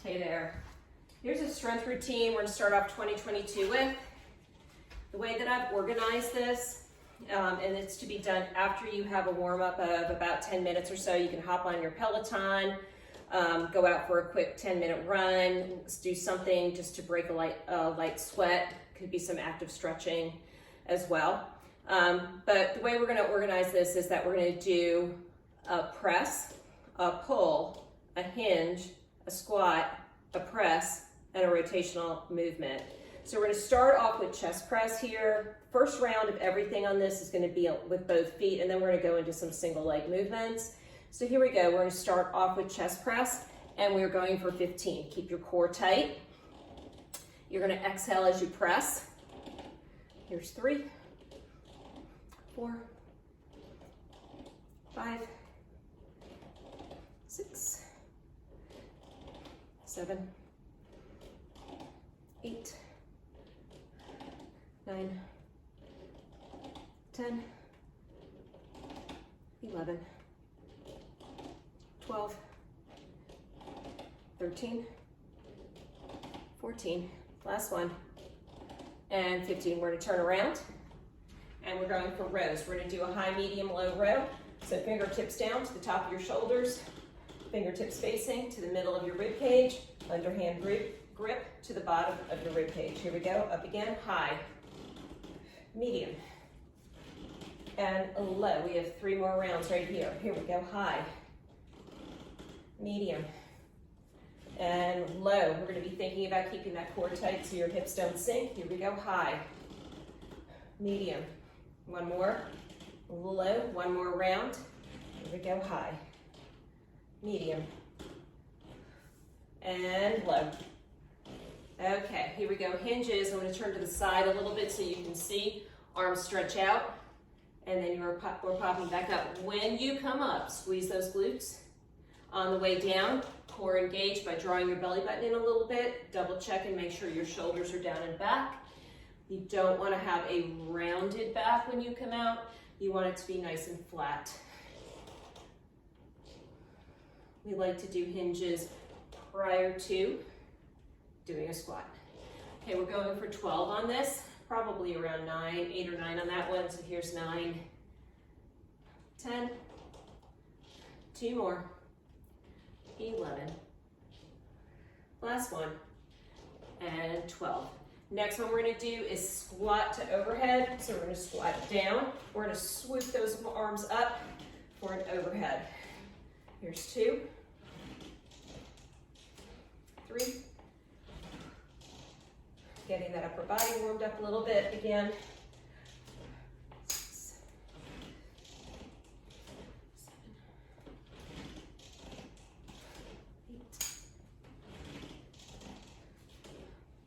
Hey there. Here's a strength routine we're gonna start off 2022 with. The way that I've organized this, and it's to be done after you have a warm up of about 10 minutes or so. You can hop on your Peloton, go out for a quick 10-minute run, do something just to break a light sweat. Could be some active stretching as well. But the way we're gonna organize this is that we're gonna do a press, a pull, a hinge, a squat, a press, and a rotational movement. So we're gonna start off with chest press here. First round of everything on this is gonna be with both feet, and then we're gonna go into some single leg movements. So here we go, we're gonna start off with chest press, and we're going for 15. Keep your core tight. You're gonna exhale as you press. Here's 3, 4, 5, 6, 7, 8, 9, 10, 11, 12, 13, 14, last one, and 15. We're going to turn around, and we're going for rows. We're going to do a high, medium, low row. So fingertips down to the top of your shoulders, fingertips facing to the middle of your rib cage, underhand grip to the bottom of your rib cage. Here we go, up again, high, medium, and low. We have 3 more rounds right here. Here we go, high, medium, and low. We're gonna be thinking about keeping that core tight so your hips don't sink. Here we go, high, medium, one more, low, one more round. Here we go, high, medium, and low. Okay, here we go, hinges. I'm gonna turn to the side a little bit so you can see. Arms stretch out, and then we're popping back up. When you come up, squeeze those glutes. On the way down, core engaged by drawing your belly button in a little bit. Double check and make sure your shoulders are down and back. You don't wanna have a rounded back when you come out. You want it to be nice and flat. We like to do hinges prior to doing a squat. Okay, we're going for 12 on this, probably around 9, 8 or 9 on that one. So here's 9, 10, 2 more, 11, last one, and 12. Next one we're gonna do is squat to overhead. So we're gonna squat down. We're gonna swoop those arms up for an overhead. Here's 2, 3, getting that upper body warmed up a little bit again. 6, 7, 8,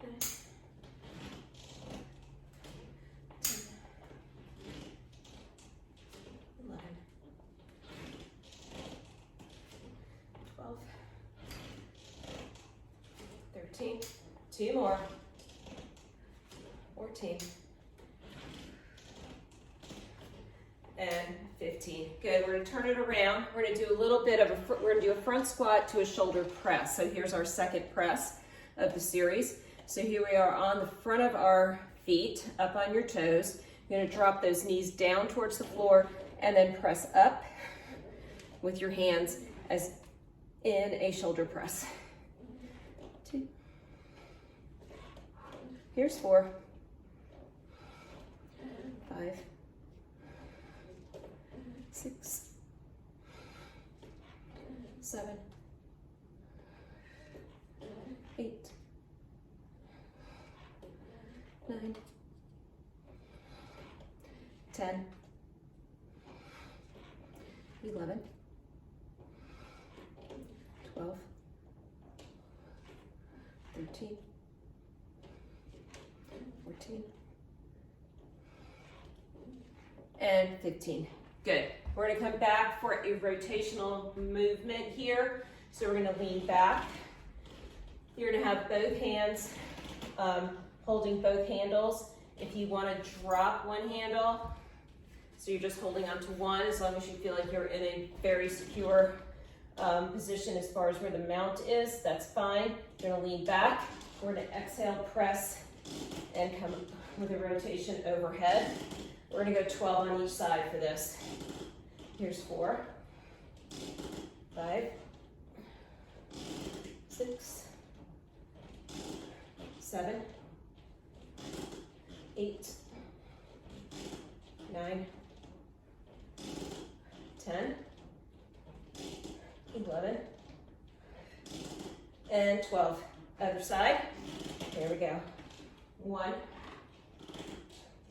9, 10, 11, 12, 13, 2 more, 14, and 15. Good, we're gonna turn it around. We're gonna do a little bit of we're gonna do a front squat to a shoulder press. So here's our second press of the series. So here we are on the front of our feet, up on your toes. You're gonna drop those knees down towards the floor and then press up with your hands as in a shoulder press. 2. Here's 4. 5, 6, 7, 8, 9, 10, 11, 12, 13, 14, and 15. Good. We're gonna come back for a rotational movement here. So we're gonna lean back. You're gonna have both hands holding both handles. If you wanna drop one handle, so you're just holding onto one, as long as you feel like you're in a very secure position as far as where the mount is, that's fine. You're gonna lean back. We're gonna exhale, press, and come with a rotation overhead. We're gonna go 12 on each side for this. Here's 4, 5, 6, 7, 8, 9, 10, 11, and 12. Other side. Here we go. 1,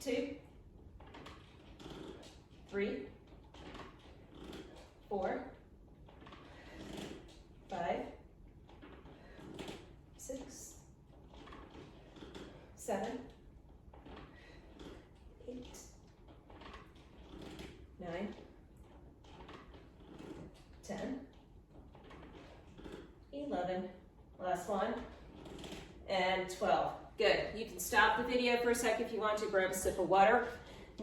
2, 3, 4, 5, 6, 7, 8, 9, 10, 11, last one, and 12. Good. You can stop the video for a second if you want to, grab a sip of water.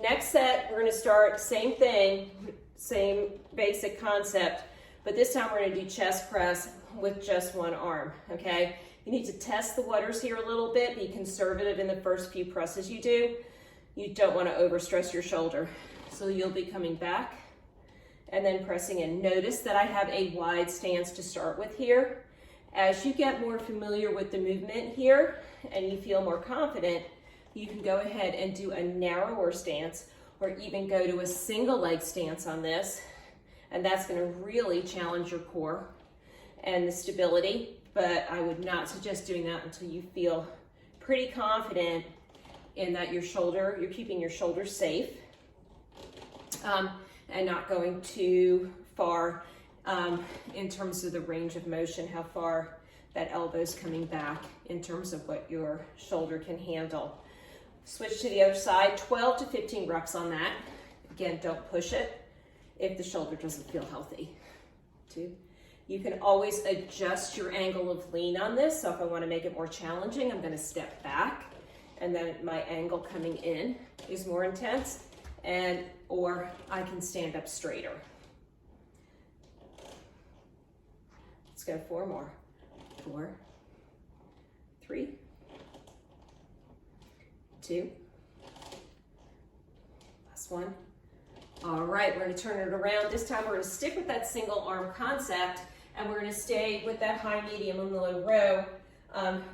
Next set, we're going to start, same thing, same basic concept, but this time we're going to do chest press with just one arm, okay? You need to test the waters here a little bit, be conservative in the first few presses you do. You don't want to overstress your shoulder. So you'll be coming back and then pressing in. Notice that I have a wide stance to start with here. As you get more familiar with the movement here and you feel more confident, you can go ahead and do a narrower stance or even go to a single leg stance on this. And that's going to really challenge your core and the stability, but I would not suggest doing that until you feel pretty confident in that you're keeping your shoulder safe and not going too far in terms of the range of motion, how far that elbow's coming back in terms of what your shoulder can handle. Switch to the other side, 12 to 15 reps on that. Again, don't push it if the shoulder doesn't feel healthy. 2. You can always adjust your angle of lean on this. So if I want to make it more challenging, I'm going to step back and then my angle coming in is more intense, or I can stand up straighter. Let's go 4 more. 4, 3, 2, last one. All right, we're going to turn it around. This time we're going to stick with that single arm concept, and we're going to stay with that high, medium, and low row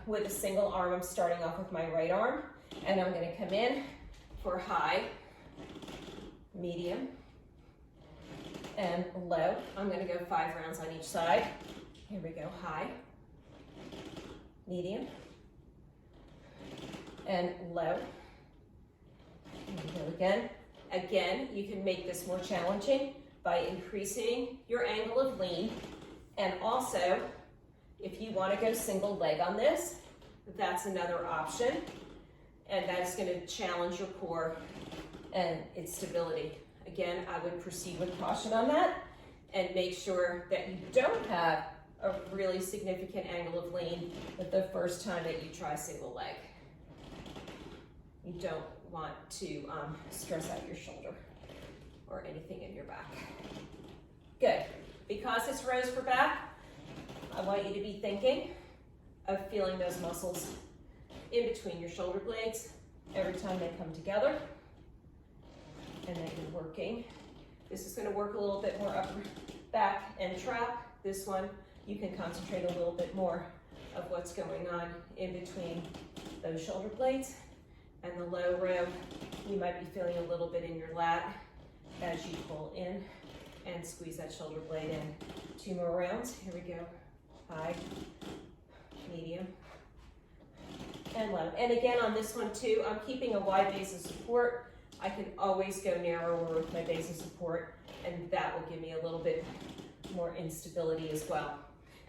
with a single arm. I'm starting off with my right arm, and I'm going to come in for high, medium, and low. I'm going to go 5 rounds on each side. Here we go, high, medium, and low. Here we go again. Again, you can make this more challenging by increasing your angle of lean. And also, if you want to go single leg on this, that's another option. And that's going to challenge your core and its stability. Again, I would proceed with caution on that and make sure that you don't have a really significant angle of lean the first time that you try single leg. You don't want to stress out your shoulder or anything in your back. Good. Because it's rows for back, I want you to be thinking of feeling those muscles in between your shoulder blades every time they come together, and then you're working. This is going to work a little bit more upper back and trap. This one, you can concentrate a little bit more of what's going on in between those shoulder blades. And the low row, you might be feeling a little bit in your lat as you pull in and squeeze that shoulder blade in. 2 more rounds. Here we go. High, medium, and low. And again, on this one too, I'm keeping a wide base of support. I can always go narrower with my base of support, and that will give me a little bit more instability as well.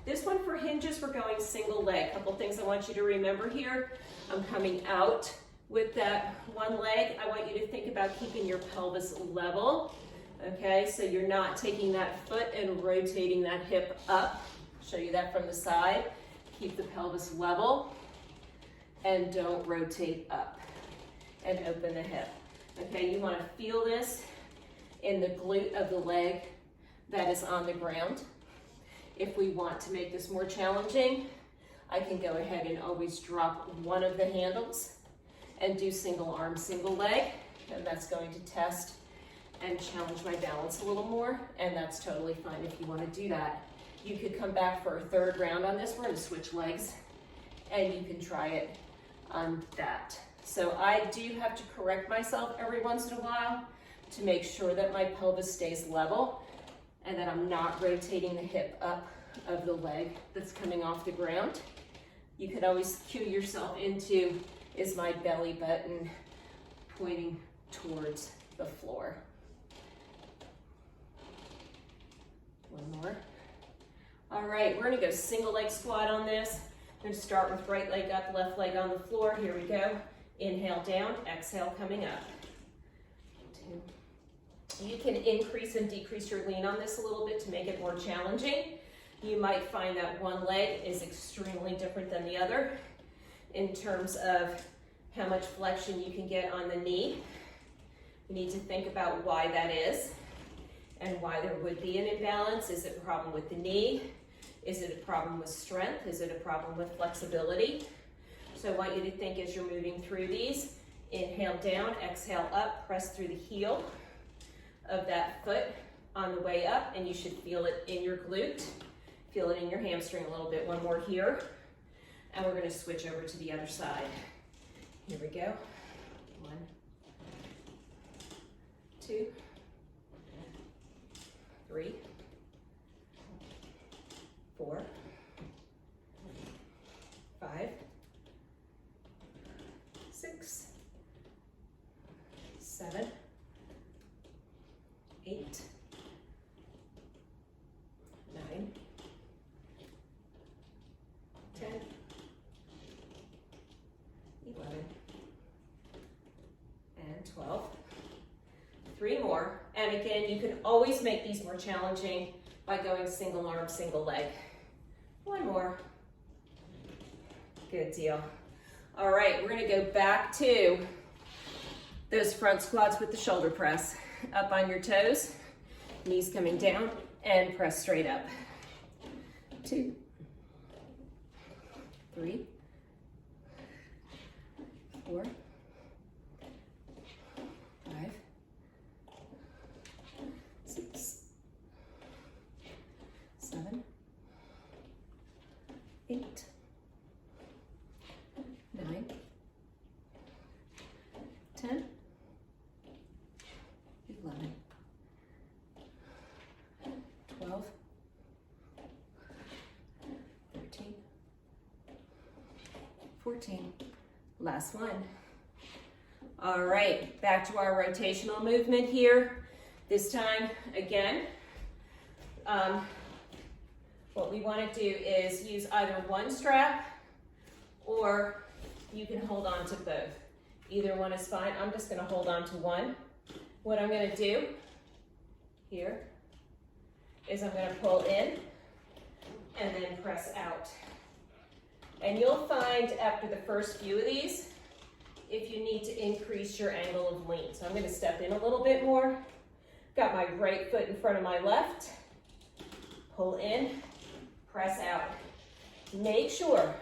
This one for hinges, we're going single leg. A couple things I want you to remember here. I'm coming out with that one leg. I want you to think about keeping your pelvis level. Okay, so you're not taking that foot and rotating that hip up. Show you that from the side. Keep the pelvis level and don't rotate up and open the hip. Okay, you want to feel this in the glute of the leg that is on the ground. If we want to make this more challenging, I can go ahead and always drop one of the handles and do single arm, single leg, and that's going to test and challenge my balance a little more, and that's totally fine if you want to do that. You could come back for a third round on this. We're going to switch legs, and you can try it on that. So I do have to correct myself every once in a while to make sure that my pelvis stays level and that I'm not rotating the hip up of the leg that's coming off the ground. You can always cue yourself into, is my belly button pointing towards the floor? One more. All right, we're gonna go single leg squat on this. I'm gonna start with right leg up, left leg on the floor. Here we go. Inhale down, exhale coming up. 2. You can increase and decrease your lean on this a little bit to make it more challenging. You might find that one leg is extremely different than the other in terms of how much flexion you can get on the knee. You need to think about why that is and why there would be an imbalance. Is it a problem with the knee? Is it a problem with strength? Is it a problem with flexibility? So I want you to think as you're moving through these, inhale down, exhale up, press through the heel of that foot on the way up, and you should feel it in your glute, feel it in your hamstring a little bit. One more here, and we're gonna switch over to the other side. Here we go. 1, 2, 3, 4, 5, 6, 7, 8, 9, 10, 11, and 12. 3 more. And again, you can always make these more challenging by going single arm, single leg. 1 more. Good deal. All right, we're gonna go back to those front squats with the shoulder press. Up on your toes, knees coming down, and press straight up. 2, 3, 4, 5, 6, 7, 8, 9, 10, 11, 12, 13, 14. Last one. All right, back to our rotational movement here. This time, again, what we want to do is use either one strap or you can hold on to both. Either one is fine. I'm just going to hold on to one. What I'm going to do here is I'm going to pull in and then press out. And you'll find after the first few of these, if you need to increase your angle of lean. So I'm going to step in a little bit more. Got my right foot in front of my left. Pull in, press out. Make sure,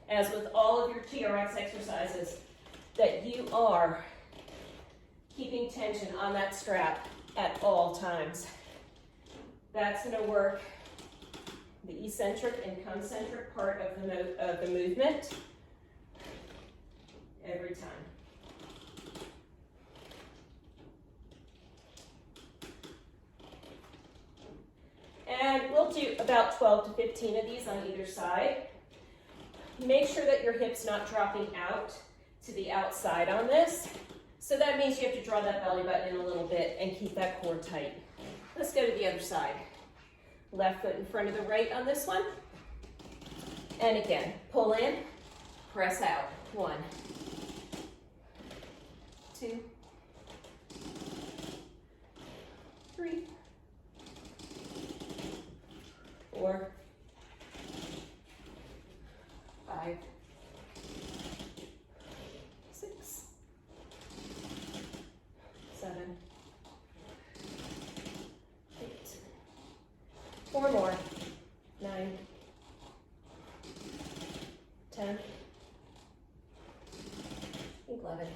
as with all of your TRX exercises, that you are keeping tension on that strap at all times. That's going to work the eccentric and concentric part of the movement every time. And we'll do about 12 to 15 of these on either side. Make sure that your hip's not dropping out to the outside on this. So that means you have to draw that belly button in a little bit and keep that core tight. Let's go to the other side. Left foot in front of the right on this one. And again, pull in, press out. 1, 2, 3, 4, 5, 6, 7, 8, 4 more, 9, 11,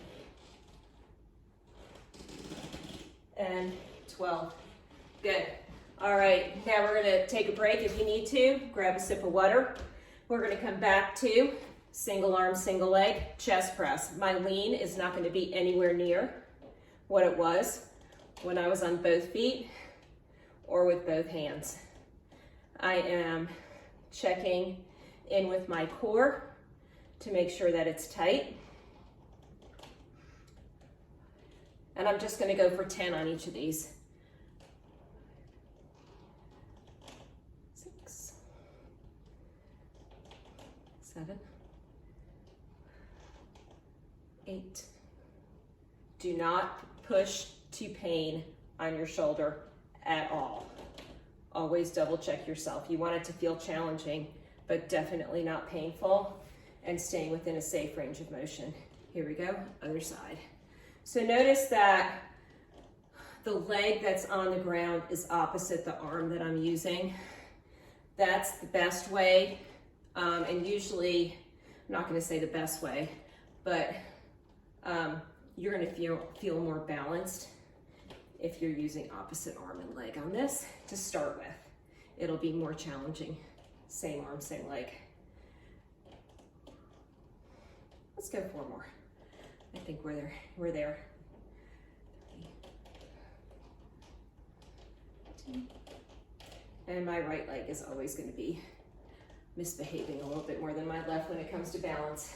and 12. Good. All right, now we're gonna take a break if you need to. Grab a sip of water. We're gonna come back to single arm, single leg, chest press. My lean is not gonna be anywhere near what it was when I was on both feet or with both hands. I am checking in with my core to make sure that it's tight. And I'm just gonna go for 10 on each of these. 6, 7, 8. Do not push to pain on your shoulder at all. Always double check yourself. You want it to feel challenging, but definitely not painful, and staying within a safe range of motion. Here we go, other side. So notice that the leg that's on the ground is opposite the arm that I'm using. That's the best way, and usually, I'm not gonna say the best way, but you're gonna feel more balanced if you're using opposite arm and leg on this to start with. It'll be more challenging. Same arm, same leg. Let's go 4 more. I think we're there. 3, 2. And my right leg is always going to be misbehaving a little bit more than my left when it comes to balance.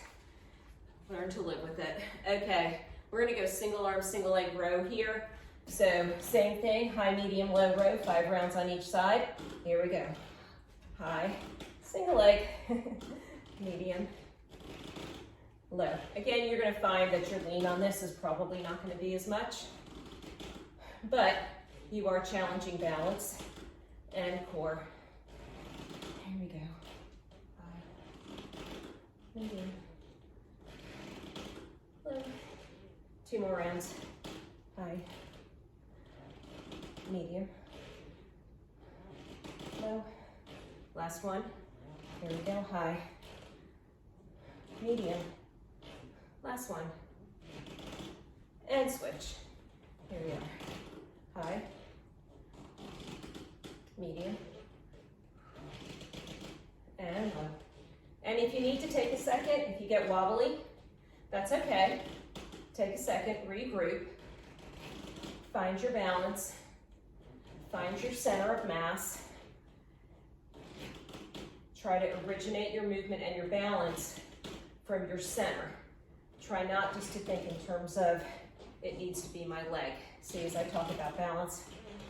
Learn to live with it. Okay, we're going to go single arm, single leg row here. So same thing, high, medium, low row, 5 rounds on each side. Here we go. High, single leg, medium, low. Again, you're gonna find that your lean on this is probably not gonna be as much, but you are challenging balance and core. Here we go. High, medium, low. 2 more rounds. High, medium, low. Last one. Here we go. High, medium. Last one. And switch. Here we are. High, medium, and low. And if you need to take a second, if you get wobbly, that's okay. Take a second, regroup, find your balance, find your center of mass. Try to originate your movement and your balance from your center. Try not just to think in terms of it needs to be my leg. See, as I talk about balance,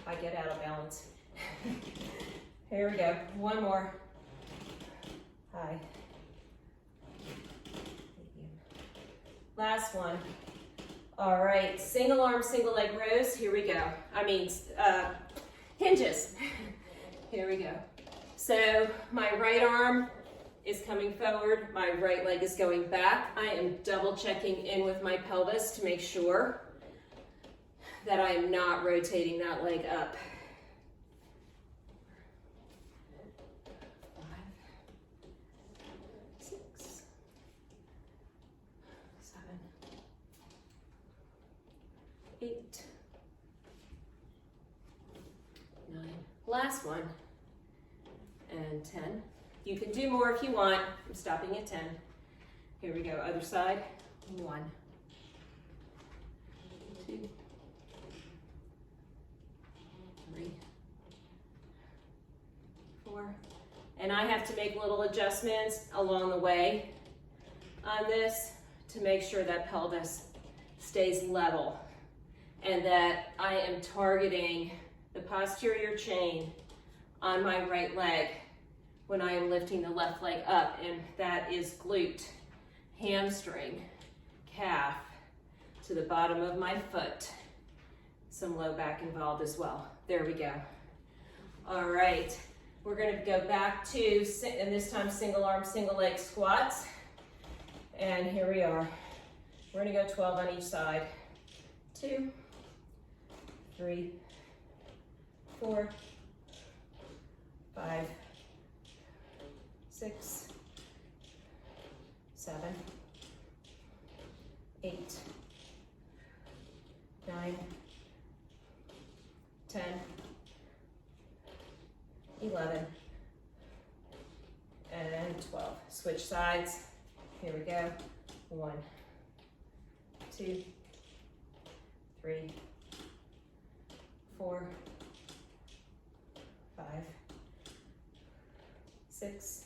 I get out of balance. Here we go. 1 more. High. Medium. Last one. All right, single arm, single leg rows. Here we go. Hinges. Here we go. So my right arm is coming forward, my right leg is going back. I am double checking in with my pelvis to make sure that I am not rotating that leg up. 5, 6, 7, 8, 9. Last one. And 10. You can do more if you want. I'm stopping at 10. Here we go, other side. 1, 2, 3, 4. And I have to make little adjustments along the way on this to make sure that pelvis stays level and that I am targeting the posterior chain on my right leg when I am lifting the left leg up, and that is glute, hamstring, calf, to the bottom of my foot. Some low back involved as well. There we go. All right, we're gonna go back to, and this time single arm, single leg squats. And here we are. We're gonna go 12 on each side. 2, 3, 4, 5, 6, 7, 8, 9, 10, 11, and 12. Switch sides. Here we go. 1, 2, 3, 4, 5, 6,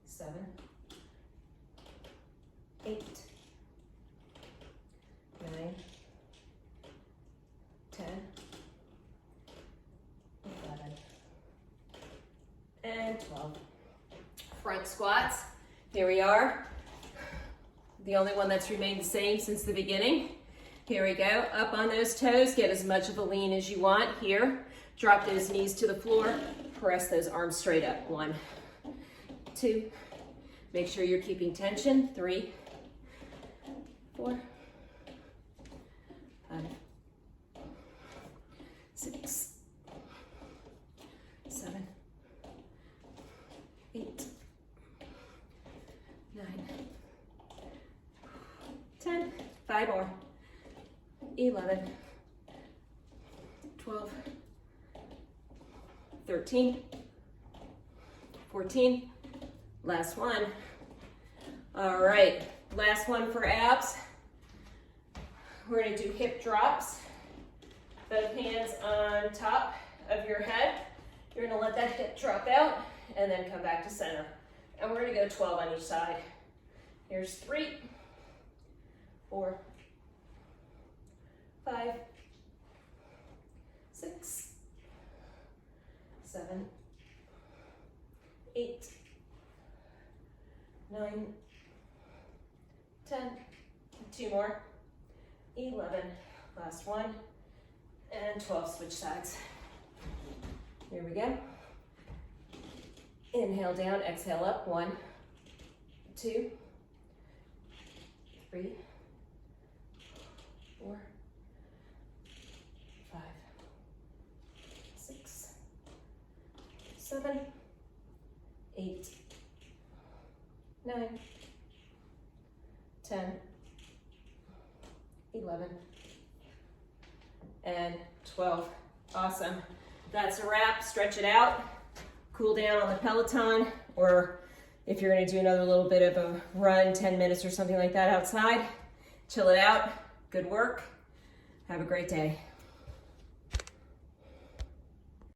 7, 8, 9, 10, 11, and 12. Front squats. Here we are. The only one that's remained the same since the beginning. Here we go. Up on those toes. Get as much of a lean as you want here. Drop those knees to the floor. Press those arms straight up. 1, 2. Make sure you're keeping tension. 3, 4, 5, 6, 7, 8, 9, 10, 5 more, 11, 12, 13, 14, last one. All right, last one for abs. We're gonna do hip drops. Both hands on top of your head. You're gonna let that hip drop out and then come back to center. And we're gonna go 12 on each side. Here's 3, 4, 5, 6, 7, 8, 9, 10, 2 more, 11, last one, and 12, switch sides. Here we go. Inhale down, exhale up. 1, 2, 3, 4, 5, 6, 7, 8, 9, 10, 11, and 12. Awesome. That's a wrap. Stretch it out. Cool down on the Peloton, or if you're going to do another little bit of a run, 10 minutes or something like that outside, chill it out. Good work. Have a great day.